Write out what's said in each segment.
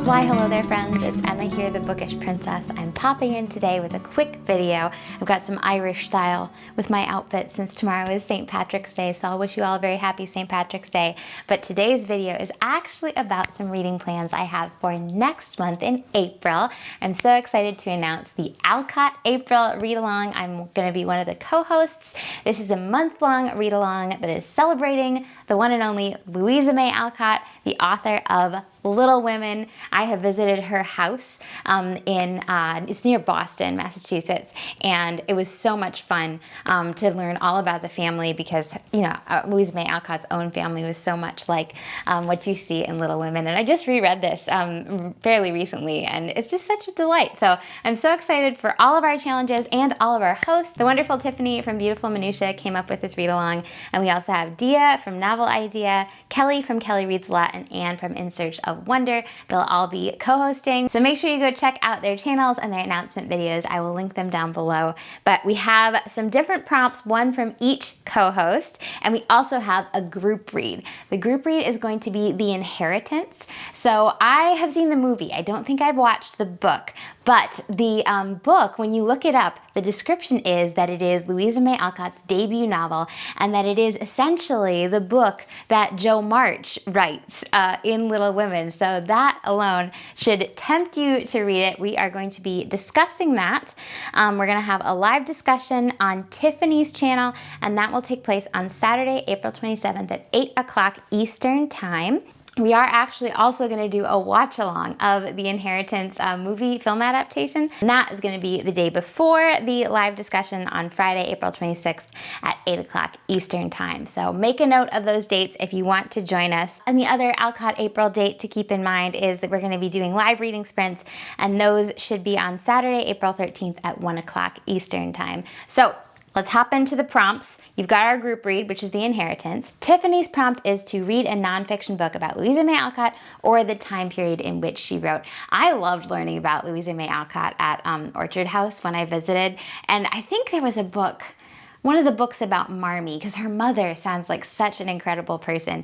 Why hello there friends, it's Emma here, the Bookish Princess. I'm popping in today with a quick video. I've got some Irish style with my outfit since tomorrow is St. Patrick's Day, so I'll wish you all a very happy St. Patrick's Day. But today's video is actually about some reading plans I have for next month in April. I'm so excited to announce the Alcott April read-along. I'm going to be one of the co-hosts. This is a month-long read-along that is celebrating the one and only Louisa May Alcott, the author of Little Women. I have visited her house it's near Boston, Massachusetts, and it was so much fun to learn all about the family because, you know, Louisa May Alcott's own family was so much like what you see in Little Women. And I just reread this fairly recently, and it's just such a delight. So I'm so excited for all of our challenges and all of our hosts. The wonderful Tiffany from Beautiful Minutia came up with this read-along, and we also have Deea from Novel Idea, Kelli from Kelli Reads a Lot, and Anne from In Search of Wonder. They'll all be co-hosting, so make sure you go check out their channels and their announcement videos. I will link them down below. But we have some different prompts, one from each co-host, and we also have a group read. The group read is going to be The Inheritance. So I have seen the movie. I don't think I've watched the book, but the book, when you look it up, the description is that it is Louisa May Alcott's debut novel, and that it is essentially the book that Jo March writes in Little Women. So that alone should tempt you to read it. We are going to be discussing that. We're going to have a live discussion on Tiffany's channel, and that will take place on Saturday, April 27th at 8 o'clock Eastern Time. We are actually also going to do a watch along of the Inheritance movie film adaptation, and that is going to be the day before the live discussion on Friday, April 26th at 8 o'clock Eastern Time. So make a note of those dates if you want to join us. And the other Alcott April date to keep in mind is that we're going to be doing live reading sprints, and those should be on Saturday, April 13th at 1 o'clock Eastern Time. So let's hop into the prompts. You've got our group read, which is The Inheritance. Tiffany's prompt is to read a nonfiction book about Louisa May Alcott or the time period in which she wrote. I loved learning about Louisa May Alcott at Orchard House when I visited, and I think there was a book, one of the books about Marmee, because her mother sounds like such an incredible person.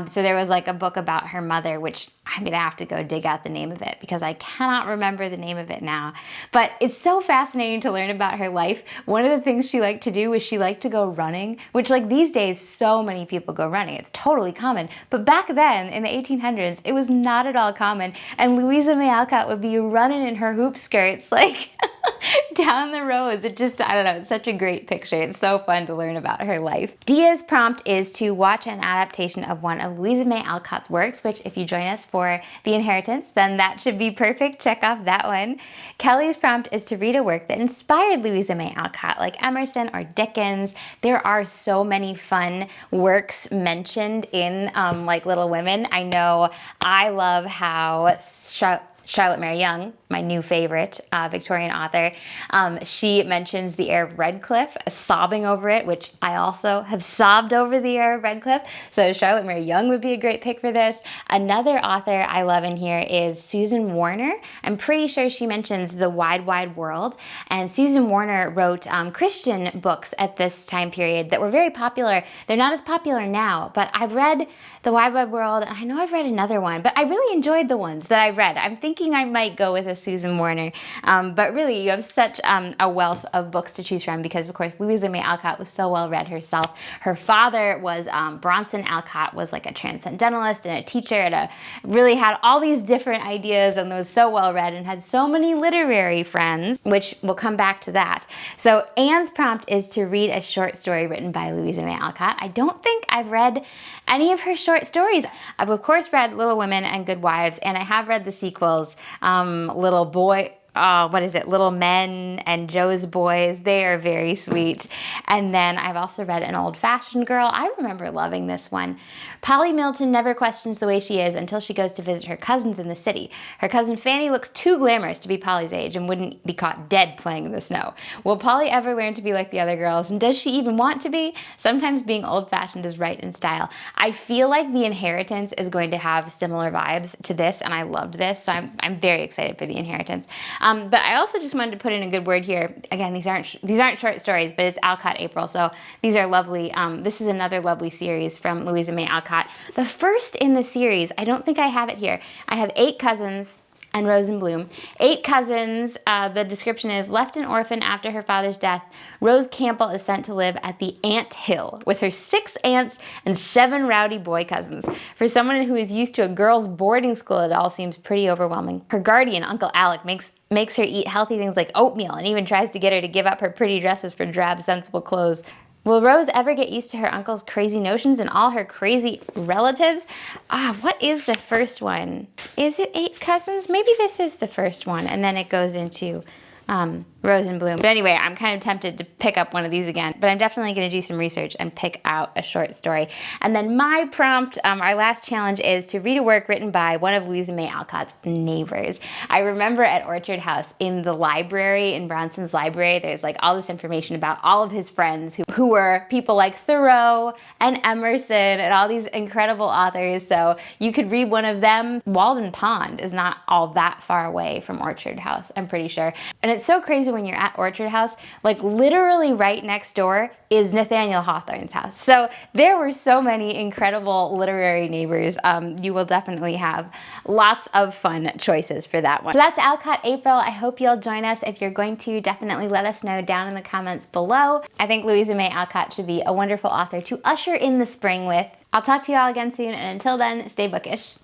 So there was like a book about her mother, which I'm gonna have to go dig out the name of it because I cannot remember the name of it now. But it's so fascinating to learn about her life. One of the things she liked to do was she liked to go running, which like these days, so many people go running. It's totally common. But back then in the 1800s, it was not at all common. And Louisa May Alcott would be running in her hoop skirts like down the roads. It just, I don't know, it's such a great picture. It's so fun to learn about her life. Deea's prompt is to watch an adaptation of one of Louisa May Alcott's works, which if you join us for The Inheritance, then that should be perfect. Check off that one. Kelli's prompt is to read a work that inspired Louisa May Alcott, like Emerson or Dickens. There are so many fun works mentioned in like Little Women. I know I love how Charlotte Mary Young, my new favorite Victorian author, she mentions the Heir of Redcliffe, sobbing over it, which I also have sobbed over the Heir of Redcliffe. So Charlotte Mary Young would be a great pick for this. Another author I love in here is Susan Warner. I'm pretty sure she mentions The Wide, Wide World. And Susan Warner wrote Christian books at this time period that were very popular. They're not as popular now, but I've read The Wide, Wide World, and I know I've read another one, but I really enjoyed the ones that I've read. I'm thinking I might go with a Susan Warner, but really you have such a wealth of books to choose from because of course Louisa May Alcott was so well read herself. Her father was Bronson Alcott, was like a transcendentalist and a teacher and really had all these different ideas and was so well read and had so many literary friends, which we'll come back to that. So Anne's prompt is to read a short story written by Louisa May Alcott. I don't think I've read any of her short stories. I've of course read Little Women and Good Wives, and I have read the sequels, Little Men and Joe's Boys. They are very sweet. And then I've also read An Old-Fashioned Girl. I remember loving this one. Polly Milton never questions the way she is until she goes to visit her cousins in the city. Her cousin Fanny looks too glamorous to be Polly's age and wouldn't be caught dead playing in the snow. Will Polly ever learn to be like the other girls? And does she even want to be? Sometimes being old-fashioned is right in style. I feel like The Inheritance is going to have similar vibes to this, and I loved this, so I'm very excited for The Inheritance. But I also just wanted to put in a good word here. Again, these aren't short stories, but it's Alcott April, so these are lovely. This is another lovely series from Louisa May Alcott. The first in the series, I don't think I have it here. I have 8 cousins. and Rose in Bloom. 8 cousins. The description is, left an orphan after her father's death, Rose Campbell is sent to live at the Ant Hill with her 6 aunts and 7 rowdy boy cousins. For someone who is used to a girls' boarding school, it all seems pretty overwhelming. Her guardian, Uncle Alec, makes her eat healthy things like oatmeal and even tries to get her to give up her pretty dresses for drab, sensible clothes. Will Rose ever get used to her uncle's crazy notions and all her crazy relatives? What is the first one? Is it 8 cousins? Maybe this is the first one, and then it goes into Rose in Bloom. But anyway, I'm kind of tempted to pick up one of these again, but I'm definitely going to do some research and pick out a short story. And then my prompt, our last challenge, is to read a work written by one of Louisa May Alcott's neighbors. I remember at Orchard House in the library, in Bronson's library, there's like all this information about all of his friends who were people like Thoreau and Emerson and all these incredible authors. So you could read one of them. Walden Pond is not all that far away from Orchard House, I'm pretty sure. And it's so crazy when you're at Orchard House, like literally right next door is Nathaniel Hawthorne's house. So there were so many incredible literary neighbors. You will definitely have lots of fun choices for that one. So that's Alcott April. I hope you'll join us. If you're going to, definitely let us know down in the comments below. I think Louisa May Alcott should be a wonderful author to usher in the spring with. I'll talk to you all again soon, and until then, stay bookish.